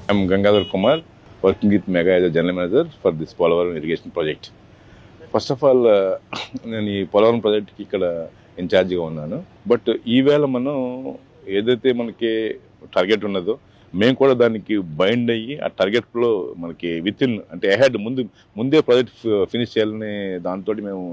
I'm Gangadhar Kumar, working with Mega as a general manager for this Polavaram irrigation project. First of all నేను ఈ పోలవరం ప్రాజెక్ట్కి ఇక్కడ ఇన్ఛార్జిగా ఉన్నాను. బట్ ఈవేళ మనం ఏదైతే మనకి టార్గెట్ ఉన్నదో మేము కూడా దానికి బైండ్ అయ్యి ఆ టార్గెట్లో మనకి వితిన్ అంటే అహెడ్ ముందే ప్రాజెక్ట్ ఫినిష్ చేయాలనే దాంతో మేము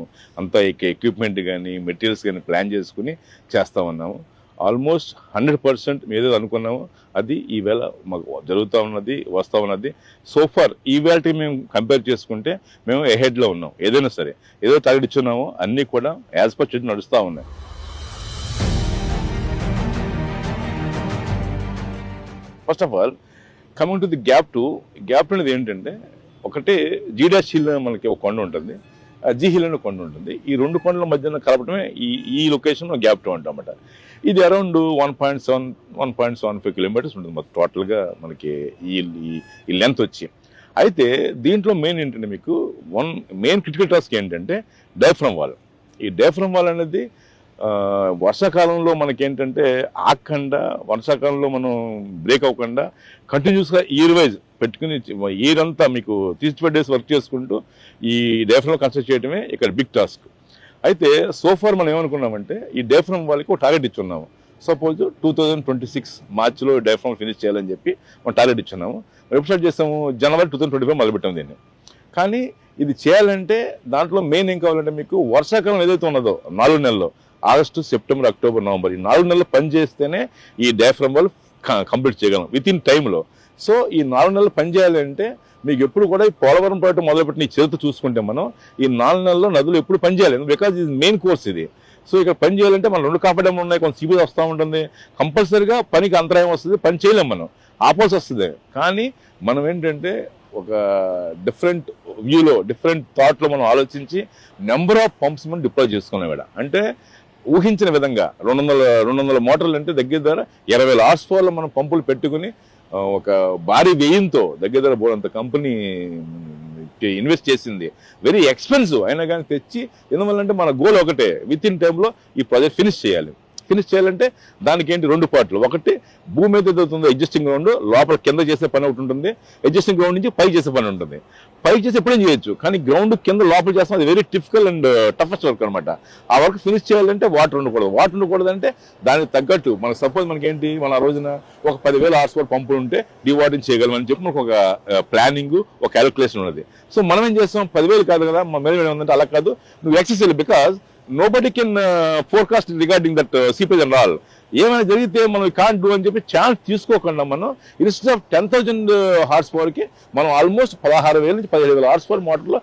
అంతా ఎక్విప్మెంట్ కానీ మెటీరియల్స్ కానీ ప్లాన్ చేసుకుని చేస్తూ ఉన్నాము. ఆల్మోస్ట్ 100% ఏదో అనుకున్నామో అది ఈవేళ మాకు జరుగుతూ ఉన్నది, వస్తూ ఉన్నది. సోఫార్ ఈవేళకి మేము కంపేర్ చేసుకుంటే మేము ఎహెడ్లో ఉన్నాం. ఏదైనా సరే ఏదో టార్గెట్ ఇచ్చున్నామో అన్నీ కూడా యాజ్ పర్ షెడ్యూల్ నడుస్తూ ఉన్నాయి. First of all coming to the gap two అనేది ఏంటంటే ఒకటి జీడాష్ హిల్ మనకి ఒక కొండ ఉంటుంది, జీ హిల్ అనే కొండ ఉంటుంది. ఈ రెండు కొండల మధ్యన కలపడమే ఈ లొకేషన్ గ్యాప్ టూ అంటామన్నమాట. ఇది అరౌండ్ 1.75 కిలోమీటర్స్ ఉంటుంది మొత్తం టోటల్గా మనకి ఈ లెంత్ వచ్చి. అయితే దీంట్లో మెయిన్ ఏంటంటే మీకు మెయిన్ క్రిటికల్ టాస్క్ ఏంటంటే డయాఫ్రమ్ వాల్. ఈ డయాఫ్రమ్ వాల్ అనేది వర్షాకాలంలో మనకేంటంటే ఆగకుండా, వర్షాకాలంలో మనం బ్రేక్ అవ్వకుండా కంటిన్యూస్గా ఇయర్ వైజ్ పెట్టుకుని ఇయర్ అంతా మీకు 365 days వర్క్ చేసుకుంటూ ఈ డయాఫ్రమ్ కన్స్ట్రక్ట్ చేయడమే ఇక్కడ బిగ్ టాస్క్. అయితే సోఫార్ మనం ఏమనుకున్నామంటే ఈ డయాఫ్రమ్ వాళ్ళకి ఒక టార్గెట్ ఇచ్చున్నాము. సపోజ్ 2026 మార్చిలో డయాఫ్రమ్ ఫినిష్ చేయాలని చెప్పి మనం టార్గెట్ ఇచ్చున్నాము. ఎప్పుడు స్టార్ట్ చేస్తాము? జనవరి 2025 మొదలుపెట్టాము దీన్ని. కానీ ఇది చేయాలంటే దాంట్లో మెయిన్ ఏం కావాలంటే మీకు వర్షాకాలం ఏదైతే ఉన్నదో 4 నెలల్లో ఆగస్టు, సెప్టెంబర్, అక్టోబర్, నవంబర్ ఈ 4 నెలలు పని చేస్తేనే ఈ డయాఫ్రమ్ వాళ్ళు కంప్లీట్ చేయగలం విత్ ఇన్ టైంలో. సో ఈ 4 నెలలు పని చేయాలంటే మీకు ఎప్పుడు కూడా ఈ పోలవరం ప్రాజెక్టు మొదలుపెట్టిన ఈ చరిత్ర చూసుకుంటే మనం ఈ 4 నెలల్లో నదులు ఎప్పుడు పని చేయాలి, బికాజ్ ఇది మెయిన్ కోర్స్ ఇది. సో ఇక్కడ పని చేయాలంటే మనం 2 కాపాడడం ఉన్నాయి, కొంత సిబి వస్తూ ఉంటుంది, కంపల్సరీగా పనికి అంతరాయం వస్తుంది, పని చేయలేం, మనం ఆపోజ్ వస్తుంది. కానీ మనం ఏంటంటే ఒక డిఫరెంట్ వ్యూలో, డిఫరెంట్ థాట్లో మనం ఆలోచించి నెంబర్ ఆఫ్ పంప్స్ మనం డిప్లాయ్ చేసుకున్నాం ఇక్కడ. అంటే ఊహించిన విధంగా 200 మోటార్లు అంటే దగ్గర 20,000 horsepower మనం పంపులు పెట్టుకుని ఒక భారీ వ్యయంతో దగ్గర బోడంత కంపెనీ ఇన్వెస్ట్ చేసింది. వెరీ ఎక్స్పెన్సివ్ అయినా కానీ తెచ్చి ఎందువల్లంటే మన గోల్ ఒకటే, విత్ ఇన్ టైంలో ఈ ప్రాజెక్ట్ ఫినిష్ చేయాలంటే దానికి ఏంటి 2 పార్ట్లు. ఒకటి భూమి మీద ఏదవుతుందో ఎగ్జిస్టింగ్ గ్రౌండ్, లోపల కింద చేసే పని ఒకటి ఉంటుంది, ఎగ్జిస్టింగ్ గ్రౌండ్ నుంచి పై చేసే పని ఉంటుంది. పై చేసి ఎప్పుడేం చేయొచ్చు, కానీ గ్రౌండ్ కింద లోపల చేస్తాం, అది very difficult and toughest work అనమాట. ఆ వర్క్ ఫినిష్ చేయాలంటే వాటర్ ఉండకూడదు అంటే దానికి తగ్గట్టు మనకు సపోజ్ మనకేంటి మన రోజున ఒక 10,000 horsepower పంపులు ఉంటే డివాటరింగ్ చేయగలమని చెప్పి మనకు ఒక ప్లానింగ్, ఒక క్యాలిక్యులేషన్ ఉన్నది. సో మనం ఏం చేస్తాం, 10,000 కాదు కదా మా మీద ఉందంటే అలా కాదు, నువ్వు ఎక్సెస్ వెళ్ళి, because nobody can forecast regarding that seepage and all. ఏమైనా జరిగితే మనం కాంట్ డూ అని చెప్పి ఛాన్స్ తీసుకోకుండా మనం ఇన్స్టెడ్ ఆఫ్ 10,000 horsepower కి మనం ఆల్మోస్ట్ 16,000 నుంచి 17,000 horsepower మోటార్లో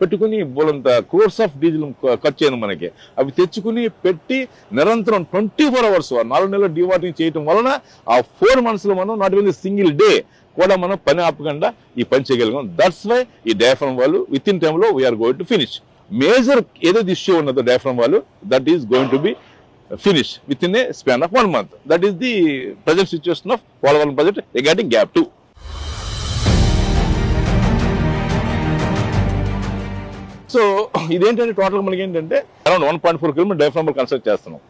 పెట్టుకుని బోలంత క్రోర్స్ ఆఫ్ డీజిల్ ఖర్చు అయింది మనకి. అవి తెచ్చుకుని పెట్టి నిరంతరం 24 hours 4 నెలలు డివాటరింగ్ చేయడం వలన ఆ 4 months లో మనం నాట్ ఓన్లీ సింగిల్ డే కూడా మనం పని ఆపకుండా ఈ పని చేయగలిగాం. దట్స్ వై ఈ డయాఫ్రమ్ వాళ్ళు విత్ ఇన్ టైంలో we are going to finish. Major ఏదైతే ఇష్యూ ఉన్నదో diaphragm wall, that is going to be finish within a span of 1 month. That is the present situation of Polavaram project regarding gap 2. సో ఇదేంటంటే total మనకి ఏంటంటే around 1.4 kilometre diaphragm construct చేస్తున్నాం.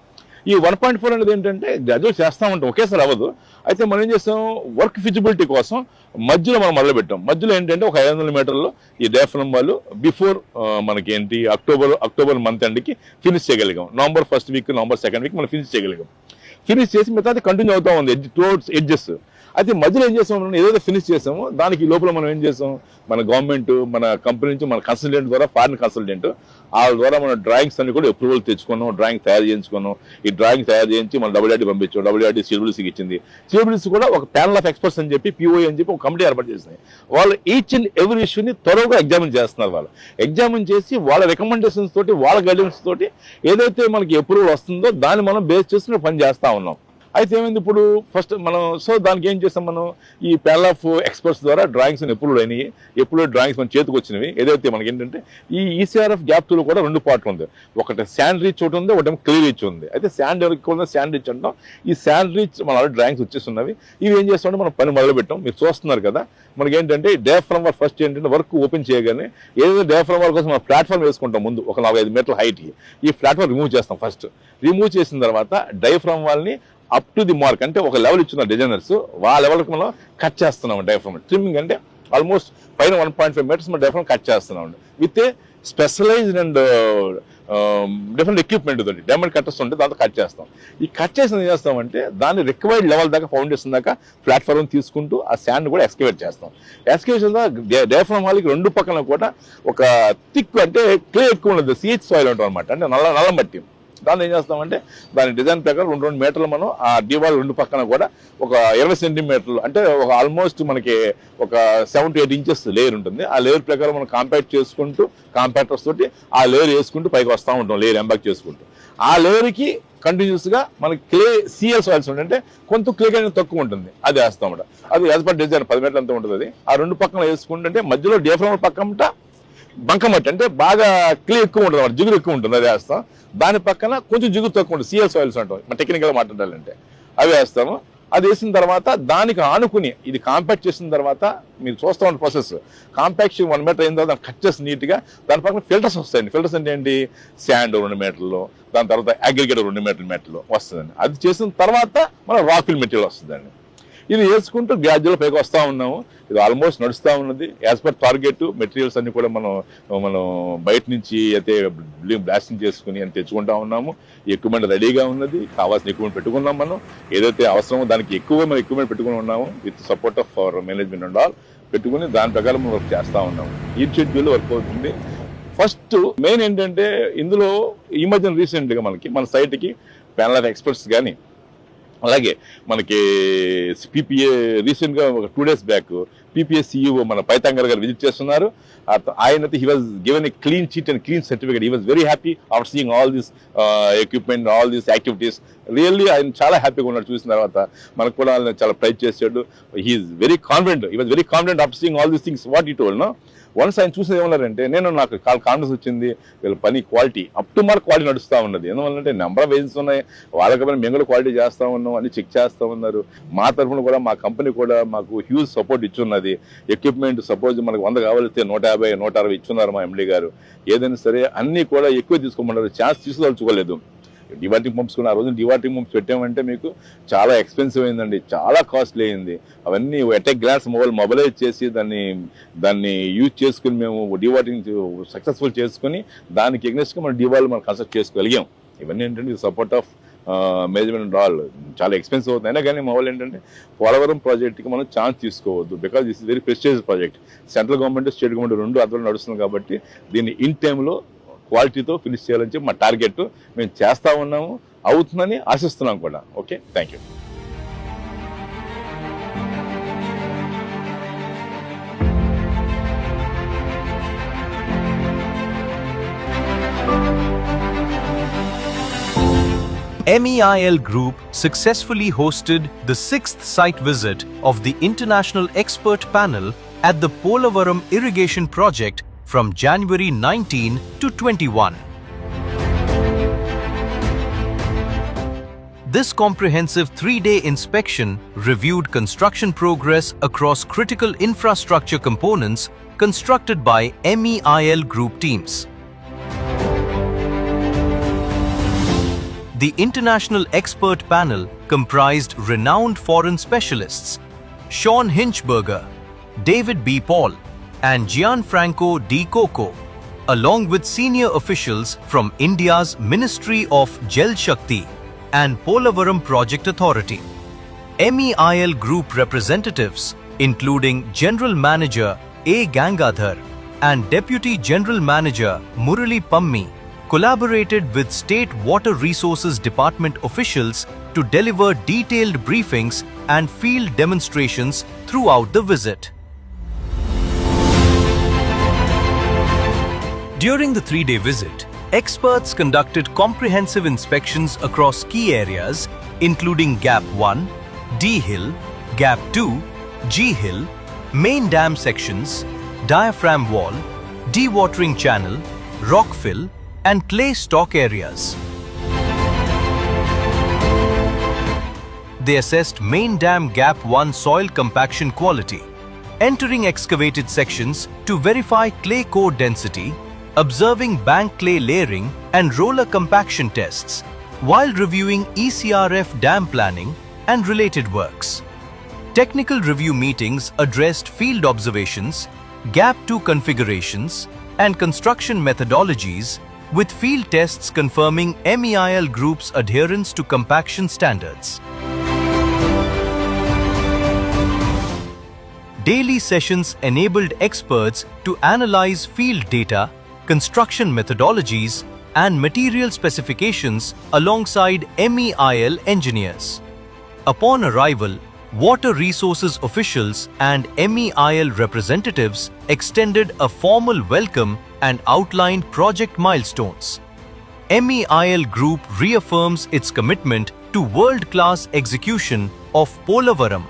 ఈ 1.4 అనేది ఏంటంటే గ్రాడ్యుయేట్ చేస్తూ ఉంటాం, ఒకేసారి అవ్వదు. అయితే మనం ఏం చేస్తాం, వర్క్ ఫిజిబిలిటీ కోసం మధ్యలో మనం మొదలుపెట్టాం. మధ్యలో ఏంటంటే ఒక 500 మీటర్లో ఈ డయాఫ్రమ్ వాళ్ళు బిఫోర్ మనకి ఏంటి అక్టోబర్ మంత్ ఎండ్కి ఫినిష్ చేయగలిగాం. November 1st week, November 2nd week మనం ఫినిష్ చేయగలిగాం. ఫినిష్ చేసి మిగతా కంటిన్యూ అవుతా ఉంది టువర్డ్స్ ఎడ్జెస్. అయితే మధ్యలో ఏం చేసాం, మనం ఏదైతే ఫినిష్ చేసామో దానికి లోపల మనం ఏం చేసాం, మన గవర్నమెంట్, మన కంపెనీ నుంచి మన కన్సల్టెంట్ ద్వారా, ఫారిన్ కన్సల్టెంట్ వాళ్ళ ద్వారా మన డ్రాయింగ్స్ అన్ని కూడా అప్రూవల్ తెచ్చుకున్నాం, డ్రాయింగ్ తయారు చేయించుకున్నాం. ఈ డ్రాయింగ్ తయారు చేయించి మన WRD పంపించాం. WRD CWC ఇచ్చింది. CWC కూడా ఒక ప్యానల్ ఆఫ్ ఎక్స్పర్ట్స్ అని చెప్పి POA అని చెప్పి ఒక కమిటీ ఏర్పాటు చేసింది. వాళ్ళు ఈచ్ అండ్ ఎవ్రీ ఇష్యూని త్వరగా ఎగ్జామిన్ చేస్తున్నారు. వాళ్ళు ఎగ్జామిన్ చేసి వాళ్ళ రికమెండేషన్స్ తోటి, వాళ్ళ గైడెన్స్ తోటి ఏదైతే మనకి అప్రూవల్ వస్తుందో దాన్ని మనం బేస్ చేసుకుని పని చేస్తూ ఉన్నాం. అయితే ఏమైంది ఇప్పుడు ఫస్ట్ మనం, సో దానికి ఏం చేస్తాం, మనం ఈ ప్యానల్ ఆఫ్ ఎక్స్పర్ట్స్ ద్వారా డ్రాయింగ్స్ అప్రూవ్ అయినాయి. ఎప్పుడు డ్రాయింగ్స్ మన చేతికి వచ్చినవి. ఏదైతే మనకి ఏంటంటే ఈ ECRF గ్యాప్ 2లో కూడా 2 పార్ట్లు ఉంది. ఒకటి శాండ్ రీచ్ ఒకటి ఉంది, ఒకటి క్లియర్ రీచ్ ఉంది. అయితే శాండ్ ఎవరికి శాండ్ రీచ్ అంటాం. ఈ శాండ్ రీచ్ మన డ్రాయింగ్స్ వచ్చేస్తున్నవి. ఇవి ఏం చేస్తామంటే మనం పని మొదలు పెట్టాం. మీరు చూస్తున్నారు కదా, మనకి ఏంటంటే డయాఫ్రమ్ వాల్ ఫస్ట్ ఏంటంటే వర్క్ ఓపెన్ చేయగానే ఏదైతే డయాఫ్రమ్ వాల్ కోసం మనం ప్లాట్ఫామ్ వేసుకుంటాం ముందు ఒక 4-5 మీటర్ల హైట్కి. ఈ ప్లాట్ఫామ్ రిమూవ్ చేస్తాం. ఫస్ట్ రిమూవ్ చేసిన తర్వాత డయాఫ్రమ్ వాల్ని అప్ టు ది మార్క్ అంటే ఒక లెవెల్ ఇచ్చిన డిజైనర్స్ ఆ లెవెల్కి మనం కట్ చేస్తున్నాం డయాఫ్రమ్. ట్రిమ్మింగ్ అంటే ఆల్మోస్ట్ పైన 1.5 మీటర్స్ మన డయాఫ్రమ్ కట్ చేస్తున్నాం with a specialised and different equipment తోటి డైమండ్ కట్టర్స్ ఉంటే దాంతో కట్ చేస్తాం. ఈ కట్ చేసిన ఏం చేస్తామంటే దాన్ని రిక్వైర్డ్ లెవెల్ దాకా ఫౌండేషన్ దాకా ప్లాట్ఫామ్ తీసుకుంటూ ఆ శాండ్ కూడా ఎక్స్కవేట్ చేస్తాం. ఎక్స్కవేషన్ డయాఫ్రమ్ వాళ్ళకి రెండు పక్కన కూడా ఒక థిక్ అంటే క్లే ఎక్కువ ఉండదు, సిహెచ్ సాయిల్ ఉంటుంది అనమాట, అంటే నల్ల మట్టి. దాన్ని ఏం చేస్తామంటే దాని డిజైన్ ప్రకారం 2 మీటర్లు మనం ఆ డివాల్ రెండు పక్కన కూడా ఒక 20 సెంటీమీటర్లు అంటే ఒక ఆల్మోస్ట్ మనకి ఒక 7 to 8 ఇంచెస్ లేయర్ ఉంటుంది. ఆ లేయర్ ప్రకారం మనం కాంపాక్ట్ చేసుకుంటూ కాంపాక్టర్స్ తోటి ఆ లేయర్ వేసుకుంటూ పైకి వస్తూ ఉంటాం, లేయర్ ఎంబాక్ చేసుకుంటూ. ఆ లేయర్కి కంటిన్యూస్గా మనకి క్లే సిఎల్ సాయిల్స్ ఉంటుంది, అంటే కొంత క్లే అనేది తక్కువ ఉంటుంది, అది వేస్తామట. అది యాజ్ పర్ డిజైన్ 10 మీటర్లు అంతా ఉంటుంది. అది ఆ రెండు పక్కన వేసుకుంటుంటే మధ్యలో డియాఫ్రమ్ పక్కన బంకమట్టి అంటే బాగా క్లే ఎక్కువ ఉంటుంది అన్నమాట, జిగురు ఎక్కువ ఉంటుంది, అది వేస్తాం. దాని పక్కన కొంచెం జిగురు తక్కువ ఉంటుంది, సిఎల్ సాయిల్స్ అంటాం మన టెక్నికల్గా మాట్లాడాలంటే, అవి వేస్తాము. అది వేసిన తర్వాత దానికి ఆనుకుని ఇది కాంపాక్ట్ చేసిన తర్వాత మీరు చూస్తూ ఉన్న ప్రాసెస్, కాంపాక్షన్ 1 మీటర్ అయిన తర్వాత దాన్ని కట్ చేసి నీట్గా దాని పక్కన ఫిల్టర్స్ వస్తాయండి. ఫిల్టర్స్ అంటే ఏంటి, శాండ్ 2 మీటర్లు, దాని తర్వాత అగ్రిగేట్ 2 మీటర్లు వస్తుందండి. అది చేసిన తర్వాత మన రాక్ఫిల్ మెటీరియల్ వస్తుందండి. ఇది వేసుకుంటూ గ్రాడ్యువల్ పైకి వస్తూ ఉన్నాము. ఇది ఆల్మోస్ట్ నడుస్తూ ఉన్నది. యాజ్ పర్ టార్గెట్ మెటీరియల్స్ అన్ని కూడా మనం బయట నుంచి అయితే బ్లాస్టింగ్ చేసుకుని అని తెచ్చుకుంటా ఉన్నాము. ఎక్విప్మెంట్ రెడీగా ఉన్నది, కావాల్సిన ఎక్విప్మెంట్ పెట్టుకున్నాం. మనం ఏదైతే అవసరమో దానికి మనం ఎక్విప్మెంట్ పెట్టుకుని ఉన్నాము with support of our management and all పెట్టుకుని దాని ప్రకారం మనం వర్క్ చేస్తూ ఉన్నాము. ఈ షెడ్యూల్ వర్క్ అవుతుంది. ఫస్ట్ మెయిన్ ఏంటంటే ఇందులో ఈ మధ్యన రీసెంట్గా మన సైట్కి ప్యానల్ ఆఫ్ ఎక్స్పర్ట్స్ కానీ అలాగే మనకి పీపీఏ రీసెంట్గా ఒక 2 days బ్యాక్ పీపీఏ సిఇఓ మన పైతాంగర్ గారు విజిట్ చేస్తున్నారు. ఆయనతో he was given a clean cheat and clean certificate. He was very happy after seeing all this equipment, all these activities. Really ఆయన చాలా హ్యాపీగా ఉన్నాడు. చూసిన తర్వాత మనకు కూడా చాలా ప్రైజ్ చేశాడు. He is very confident. He was very confident after seeing all these things what he told. Once ఆయన చూసేది ఏమన్నారంటే, నాకు కాన్ఫిడెన్స్ వచ్చింది, వీళ్ళ పని quality up to mark quality నడుస్తూ ఉన్నది. ఎందువల్లంటే నెంబర్ ఆఫ్ ఏజెన్సీస్ ఉన్నాయి, వాళ్ళకి మేము కూడా క్వాలిటీ చేస్తూ ఉన్నాం అని చెక్ చేస్తూ ఉన్నారు. మా తరఫున కూడా మా కంపెనీ కూడా మాకు హ్యూజ్ సపోర్ట్ ఇచ్చున్నది. ఎక్విప్మెంట్ సపోజ్ మనకు 100 కావాలిస్తే 150, 160 ఇచ్చున్నారు మా ఎండీ గారు. ఏదైనా సరే అన్నీ కూడా ఎక్కువ తీసుకోమన్నారు, ఛాన్స్ తీసుకోదలుచుకోలేదు. డివాటింగ్ పంప్స్ కూడా ఆ రోజు డివాటింగ్ పంప్స్ పెట్టామంటే మీకు చాలా ఎక్స్పెన్సివ్ అయిందండి, చాలా కాస్ట్లీ అయింది. అవన్నీ ఎట్ ఎ గ్లాన్స్ మొబైలైజ్ చేసి దాన్ని యూజ్ చేసుకుని మేము డివాటింగ్ సక్సెస్ఫుల్ చేసుకుని దానికి ఎగ్నెస్ట్గా మనం డివాల్ మనం కన్స్ట్రక్ట్ చేసుకోగలిగాం. ఇవన్నీ ఏంటంటే సపోర్ట్ ఆఫ్ మేనేజ్మెంట్ ఆల్. చాలా ఎక్స్పెన్సివ్ అవుతుంది. అయినా కానీ మా వాళ్ళు ఏంటంటే పోలవరం ప్రాజెక్ట్కి మనం ఛాన్స్ తీసుకోవద్దు, because this is very prestigious project. Central government, state government రెండు అర్థంలో నడుస్తుంది కాబట్టి దీన్ని ఇన్ టైంలో క్వాలిటీతో ఫినిష్ చేయాలని చెప్పి మా టార్గెట్. మేము చేస్తూ ఉన్నాము, అవుతుందని ఆశిస్తున్నాం కూడా. Okay, thank you. MEIL Group successfully hosted the 6th site visit of the International Expert Panel at the Polavaram Irrigation Project from January 19 to 21. This comprehensive 3-day inspection reviewed construction progress across critical infrastructure components constructed by MEIL Group teams. The International Expert Panel comprised renowned foreign specialists Sean Hinchberger, David B. Paul, and Gianfranco D. Coco, along with senior officials from India's Ministry of Jal Shakti and Polavaram Project Authority. MEIL Group representatives, including General Manager A. Gangadhar and Deputy General Manager Murali Pammi, collaborated with State Water Resources Department officials to deliver detailed briefings and field demonstrations throughout the visit. During the 3-day visit, experts conducted comprehensive inspections across key areas including Gap 1, D Hill, Gap 2, G Hill, main dam sections, diaphragm wall, dewatering channel, rock fill, and clay stock areas. They assessed main dam Gap 1 soil compaction quality, entering excavated sections to verify clay core density, observing bank clay layering and roller compaction tests, while reviewing ECRF dam planning and related works. Technical review meetings addressed field observations, Gap 2 configurations, and construction methodologies, with field tests confirming MEIL Group's adherence to compaction standards. Daily sessions enabled experts to analyze field data, construction methodologies, and material specifications alongside MEIL engineers. Upon arrival, water resources officials and MEIL representatives extended a formal welcome and outlined project milestones. MEIL Group reaffirms its commitment to world-class execution of Polavaram,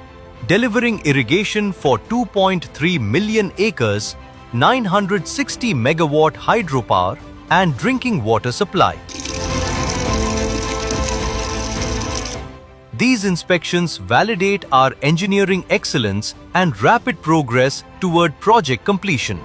delivering irrigation for 2.3 million acres, 960 megawatt hydropower, and drinking water supply. These inspections validate our engineering excellence and rapid progress toward project completion.